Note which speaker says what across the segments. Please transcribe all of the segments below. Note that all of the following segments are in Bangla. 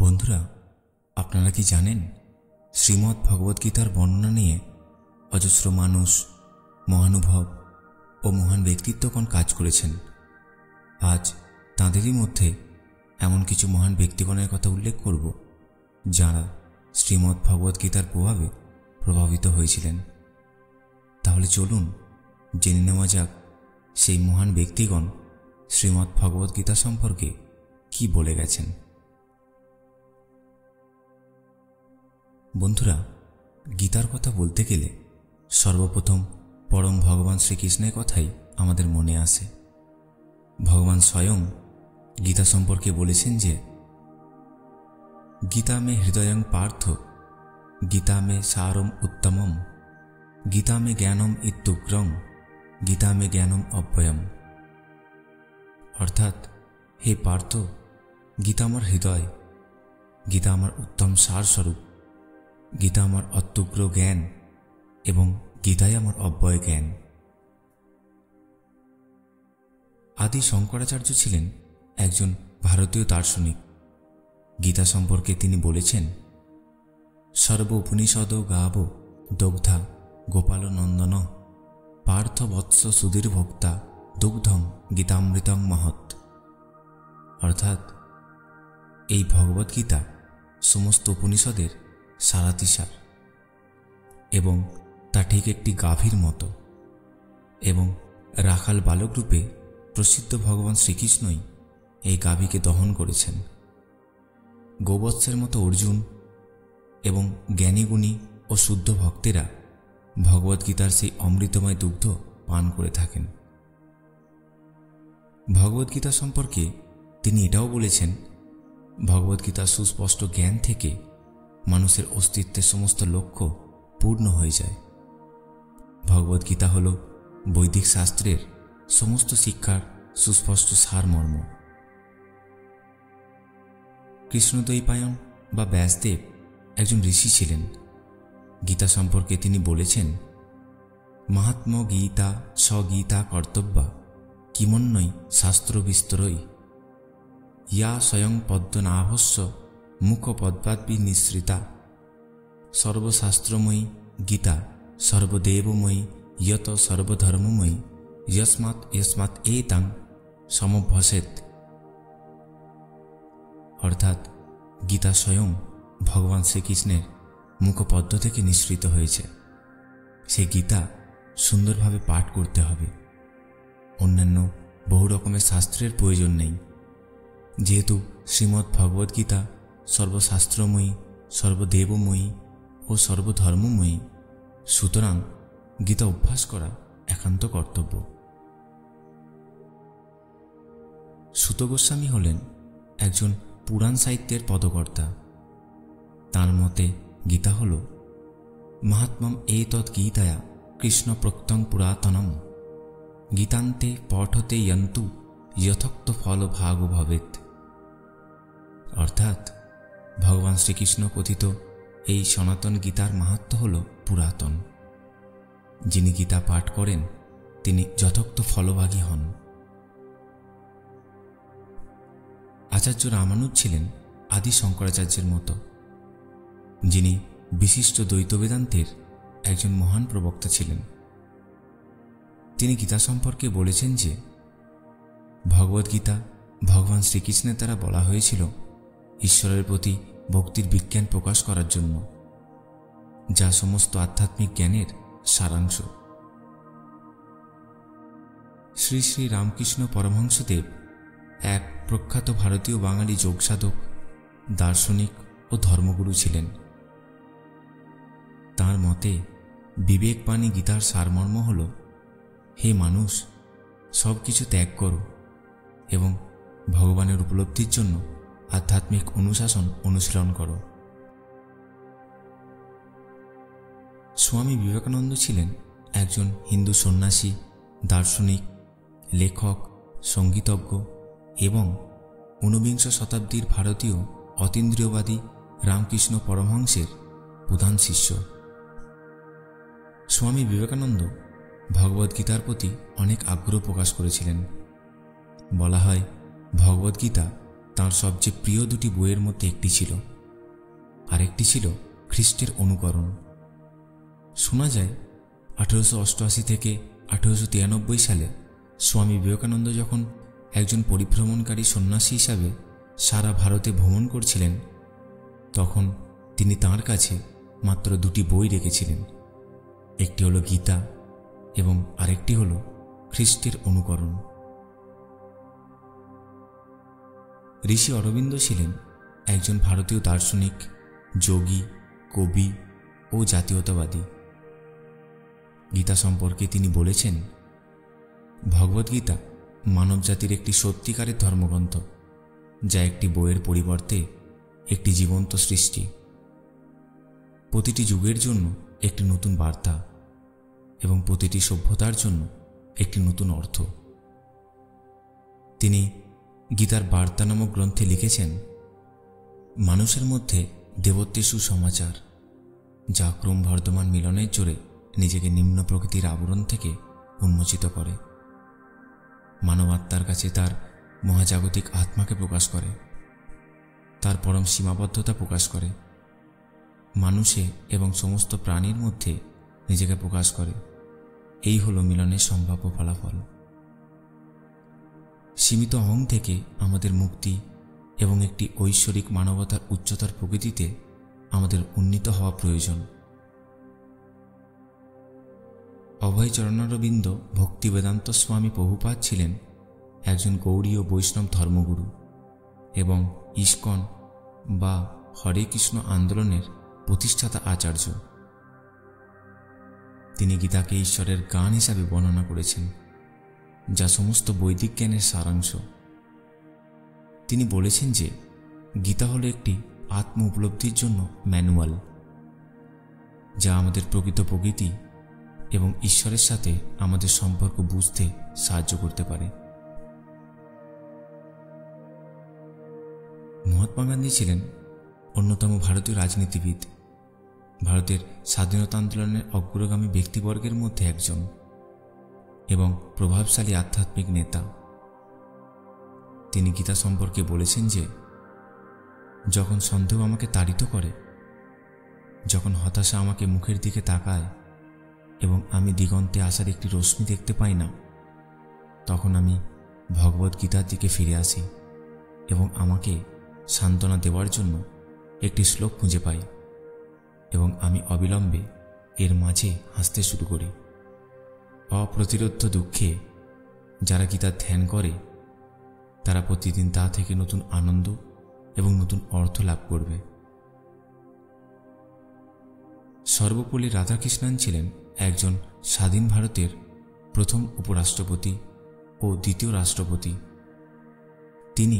Speaker 1: বন্ধুরা, আপনারা কি জানেন শ্রীমদ্ ভগবদ্গীতার বর্ণনা নিয়ে অজস্র মানুষ, মহানুভব ও মহান ব্যক্তিত্বগণ কাজ করেছেন। আজ তাঁদেরই মধ্যে এমন কিছু মহান ব্যক্তিগণের কথা উল্লেখ করব যাঁরা শ্রীমদ্ ভগবদ্গীতার প্রভাবে প্রভাবিত হয়েছিলেন। তাহলে চলুন জেনে নেওয়া যাক সেই মহান ব্যক্তিগণ শ্রীমদ্ ভগবদ্গীতা সম্পর্কে কি বলে গেছেন। বন্ধুরা, গীতার কথা বলতে গেলে সর্বপ্রথম পরম ভগবান শ্রীকৃষ্ণের কথাই আমাদের মনে আসে। ভগবান স্বয়ং গীতা সম্পর্কে বলেছেন যে, গীতা মে হৃদয়ং পার্থ, গীতা মে সারম উত্তমম, গীতা মে জ্ঞানম ইত্যুগ্রম, গীতা মে জ্ঞানম অব্যয়ম। অর্থাৎ, হে পার্থ, গীতা আমার হৃদয়, গীতা আমার উত্তম সারস্বরূপ, গীতা আমার অত্যুগ্র জ্ঞান এবং গীতাই আমার অব্যয় জ্ঞান। আদি শঙ্করাচার্য ছিলেন একজন ভারতীয় দার্শনিক। গীতা সম্পর্কে তিনি বলেছেন, সর্ব উপনিষদ গাব দগ্ধা গোপাল নন্দন, পার্থ বৎস সুধীর ভোক্তা দুগ্ধং গীতামৃতং মহৎ। অর্থাৎ, এই ভগবদ্গীতা সমস্ত উপনিষদের সারাতিসার এবং তা ঠিক একটি গাভীর মতো, এবং রাখাল বালক রূপে প্রসিদ্ধ ভগবান শ্রীকৃষ্ণই এই গাভীকে দহন করেছেন। গোবৎসের মতো অর্জুন এবং জ্ঞানীগুণী ও শুদ্ধ ভক্তেরা ভগবদ্গীতার সেই অমৃতময় দুগ্ধ পান করে থাকেন। ভগবদ্গীতা সম্পর্কে তিনি এটাও বলেছেন, ভগবদ্গীতার সুস্পষ্ট জ্ঞান থেকে মানুষের অস্তিত্বের সমস্ত লক্ষ্য পূর্ণ হয়ে যায়। ভগবদ্গীতা হল বৈদিক শাস্ত্রের সমস্ত শিক্ষার সুস্পষ্ট সারমর্ম। কৃষ্ণদ্বৈপায়ন বা ব্যাসদেব একজন ঋষি ছিলেন। গীতা সম্পর্কে তিনি বলেছেন, মাহাত্ম গীতা স্বগীতা কর্তব্যা কিমন্যই শাস্ত্র বিস্তরই, ইয়া স্বয়ং পদ্মনাভস্য মুখপদ্মাদ্বি নিঃসৃতা, সর্বশাস্ত্রময়ী গীতা সর্বদেবময়ী ইয়ত সর্বধর্মময়ী, যস্মাৎ যস্মাৎ এতাং সমভ্যসেত। অর্থাৎ, গীতা স্বয়ং ভগবান শ্রীকৃষ্ণের মুখপদ্ম থেকে নিঃসৃত হয়েছে। সে গীতা সুন্দরভাবে পাঠ করতে হবে। অন্যান্য বহু রকমের শাস্ত্রের প্রয়োজন নেই, যেহেতু শ্রীমদ্ ভগবদ্গীতা সর্বশাস্ত্রময়ী, সর্বদেবময়ী ও সর্বধর্মময়ী। সুতরাং গীতা অভ্যাস করা একান্ত কর্তব্য। সুত গোস্বামী হলেন একজন পুরাণ সাহিত্যের পদকর্তা। তাঁর মতে গীতা হল মাহাত্ম্যম এতৎ গীতায়া কৃষ্ণ প্রক্তং পুরাতনম, গীতান্তে পঠতে যন্তু যথোক্ত ফল ভাগ ভবেৎ। অর্থাৎ, ভগবান শ্রীকৃষ্ণ কথিত এই সনাতন গীতার মাহাত্ম্য হল পুরাতন। যিনি গীতা পাঠ করেন তিনি যথোক্ত ফলভাগী হন। আচার্য রামানুজ ছিলেন আদি শঙ্করাচার্যের মতো, যিনি বিশিষ্ট দ্বৈত বেদান্তের একজন মহান প্রবক্তা ছিলেন। তিনি গীতা সম্পর্কে বলেছেন যে, ভগবদ্গীতা ভগবান শ্রীকৃষ্ণের দ্বারা বলা হয়েছিল ঈশ্বরের প্রতি ভক্তির বিজ্ঞান প্রকাশ করার জন্য, যা সমস্ত আধ্যাত্মিক জ্ঞানের সারাংশ। শ্রী শ্রী রামকৃষ্ণ পরমহংসদেব এক প্রখ্যাত ভারতীয় বাঙালি যোগসাধক, দার্শনিক ও ধর্মগুরু ছিলেন। তাঁর মতে বিবেকবাণী গীতার সারমর্ম হল, হে মানুষ, সব কিছু ত্যাগ করো এবং ভগবানের উপলব্ধির জন্য আধ্যাত্মিক অনুশাসন অনুশীলন করো। স্বামী বিবেকানন্দ ছিলেন একজন হিন্দু সন্ন্যাসী, দার্শনিক, লেখক, সঙ্গীতজ্ঞ এবং ঊনবিংশ শতাব্দীর ভারতীয় অতীন্দ্রিয়বাদী রামকৃষ্ণ পরমহংসের প্রধান শিষ্য। স্বামী বিবেকানন্দ ভগবদ্গীতার প্রতি অনেক আগ্রহ প্রকাশ করেছিলেন। বলা হয়, ভগবদ্গীতা তাঁর সবচেয়ে প্রিয় দুটি বইয়ের মধ্যে একটি ছিল, আরেকটি ছিল খ্রিস্টের অনুকরণ। শোনা যায় 1888 থেকে 1893 সালে স্বামী বিবেকানন্দ যখন একজন পরিভ্রমণকারী সন্ন্যাসী হিসাবে সারা ভারতে ভ্রমণ করছিলেন, তখন তিনি তাঁর কাছে মাত্র দুটি বই রেখেছিলেন। একটি হলো গীতা এবং আরেকটি হলো খ্রিস্টের অনুকরণ। ঋষি অরবিন্দ ছিলেন একজন ভারতীয় দার্শনিক, যোগী, কবি ও জাতীয়তাবাদী। গীতা সম্পর্কে তিনি বলেছেন, ভগবদ্গীতা মানবজাতির একটি সত্যিকারের ধর্মগ্রন্থ, যা একটি বইয়ের পরিবর্তে একটি জীবন্ত সৃষ্টি। প্রতিটি যুগের জন্য একটি নতুন বার্তা এবং প্রতিটি সভ্যতার জন্য একটি নতুন অর্থ। তিনি গীতার বার্তা নামক গ্রন্থে লিখেছেন, মানুষের মধ্যে দেবত্বের সুসমাচার, যা ক্রমবর্ধমান মিলনের জোরে নিজেকে নিম্ন প্রকৃতির আবরণ থেকে উন্মোচিত করে, মানবাত্মার কাছে তার মহাজাগতিক আত্মাকে প্রকাশ করে, তার পরম সীমাবদ্ধতা প্রকাশ করে, মানুষে এবং সমস্ত প্রাণীর মধ্যে নিজেকে প্রকাশ করে। এই হলো মিলনের সম্ভাব্য ফলাফল। সীমিত অহং থেকে আমাদের মুক্তি এবং একটি ঐশ্বরিক মানবতার উচ্চতর প্রকৃতিতে আমাদের উন্নীত হওয়া প্রয়োজন। অভয় চরণারবিন্দ ভক্তিবেদান্ত স্বামী প্রভুপাদ ছিলেন একজন গৌড়ীয় বৈষ্ণব ধর্মগুরু এবং ইস্কন বা হরে কৃষ্ণ আন্দোলনের প্রতিষ্ঠাতা আচার্য। তিনি গীতাকে ঈশ্বরের গান হিসাবে বর্ণনা করেছেন, যা সমস্ত বৈদিক জ্ঞানের সারাংশ। তিনি বলেছেন যে গীতা হলো একটি আত্ম উপলব্ধির জন্য ম্যানুয়াল, যা আমাদের প্রকৃত প্রকৃতি এবং ঈশ্বরের সাথে আমাদের সম্পর্ক বুঝতে সাহায্য করতে পারে। মহাত্মা গান্ধী ছিলেন অন্যতম ভারতীয় রাজনীতিবিদ, ভারতের স্বাধীনতা আন্দোলনের অগ্রগামী ব্যক্তিবর্গের মধ্যে একজন এবং প্রভাবশালী আধ্যাত্মিক নেতা। তিনি গীতা সম্পর্কে বলেছেন যে, যখন সন্দেহ আমাকে তাড়িত করে, যখন হতাশা আমাকে মুখের দিকে তাকায় এবং আমি দিগন্তে আসার একটি রশ্মি দেখতে পাই না, তখন আমি ভগবদ্গীতার দিকে ফিরে আসি এবং আমাকে সান্ত্বনা দেওয়ার জন্য একটি শ্লোক খুঁজে পাই এবং আমি অবিলম্বে এর মাঝে হাসতে শুরু করি। অপ্রতিরোধ্য দুঃখে যারা গীতার ধ্যান করে, তারা প্রতিদিন তা থেকে নতুন আনন্দ এবং নতুন অর্থ লাভ করবে। সর্বপল্লী রাধাকৃষ্ণন ছিলেন একজন স্বাধীন ভারতের প্রথম উপরাষ্ট্রপতি ও দ্বিতীয় রাষ্ট্রপতি। তিনি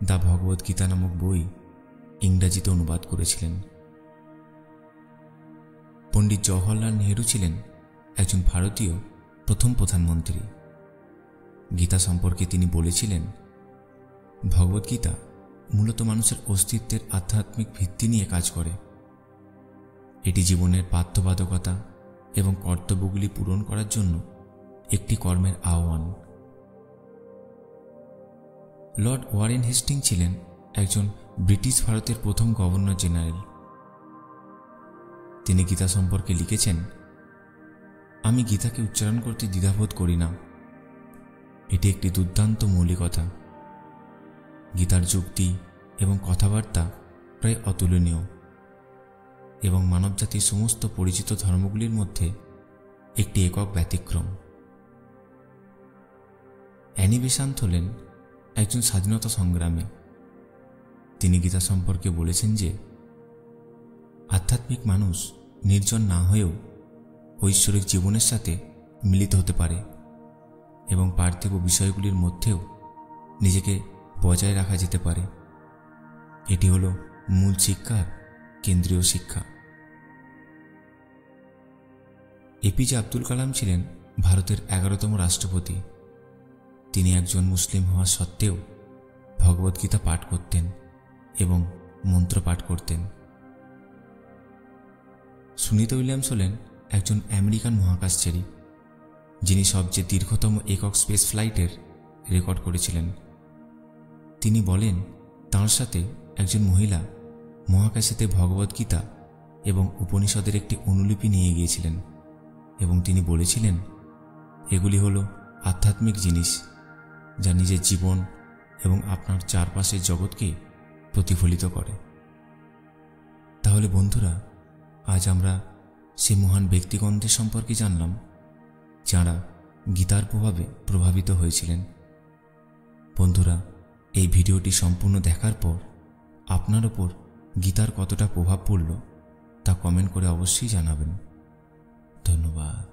Speaker 1: দ্য ভগবদ্গীতা নামক বই ইংরেজিতে অনুবাদ করেছিলেন। পণ্ডিত জওহরলাল নেহরু ছিলেন একজন ভারতীয় প্রথম প্রধানমন্ত্রী। গীতা সম্পর্কে তিনি বলেছিলেন, ভগবদ্গীতা মূলত মানুষের অস্তিত্বের আধ্যাত্মিক ভিত্তি নিয়ে কাজ করে। এটি জীবনের বাধ্যবাধকতা এবং কর্তব্যগুলি পূরণ করার জন্য একটি কর্মের আহ্বান। লর্ড ওয়ারেন হেস্টিং ছিলেন একজন ব্রিটিশ ভারতের প্রথম গভর্নর জেনারেল। তিনি গীতা সম্পর্কে লিখেছেন, আমি গীতাকে উচ্চারণ করতে দ্বিধাবোধ করি না। এটি একটি দুর্দান্ত মৌলিকতা। গীতার যুক্তি এবং কথাবার্তা প্রায় অতুলনীয় এবং মানবজাতির সমস্ত পরিচিত ধর্মগুলির মধ্যে একটি একক ব্যতিক্রম। অ্যানি বেসান্ত হলেন একজন স্বাধীনতা সংগ্রামী। তিনি গীতা সম্পর্কে বলেছেন যে, আধ্যাত্মিক মানুষ নির্জন না হয়েও ঐশ্বরিক জীবনের সাথে মিলিত হতে পারে এবং পার্থিব বিষয়গুলির মধ্যেও নিজেকে বজায় রাখা যেতে পারে। এটি হল মূল শিক্ষার কেন্দ্রীয় শিক্ষা। এপিজে আব্দুল কালাম ছিলেন ভারতের 11তম রাষ্ট্রপতি। তিনি একজন মুসলিম হওয়া সত্ত্বেও ভগবদ্গীতা পাঠ করতেন এবং মন্ত্র পাঠ করতেন। সুনিতা উইলিয়ামস হলেন একজন আমেরিকান মহাকাশচারী, যিনি সবচেয়ে দীর্ঘতম একক স্পেস ফ্লাইটের রেকর্ড করেছিলেন। তিনি বলেন, তাঁর সাথে একজন মহিলা মহাকাশেতে ভগবদ্গীতা এবং উপনিষদের একটি অনুলিপি নিয়ে গিয়েছিলেন এবং তিনি বলেছিলেন, এগুলি হলো আধ্যাত্মিক জিনিস যা নিজের জীবন এবং আপনার চারপাশের জগৎকে প্রতিফলিত করে। তাহলে বন্ধুরা, আজ আমরা সেই মহান ব্যক্তিগণদের সম্পর্কে জানলাম যাঁরা গীতার প্রভাবে প্রভাবিত হয়েছিলেন। বন্ধুরা, এই ভিডিওটি সম্পূর্ণ দেখার পর আপনার ওপর গীতার কতটা প্রভাব পড়ল তা কমেন্ট করে অবশ্যই জানাবেন। ধন্যবাদ।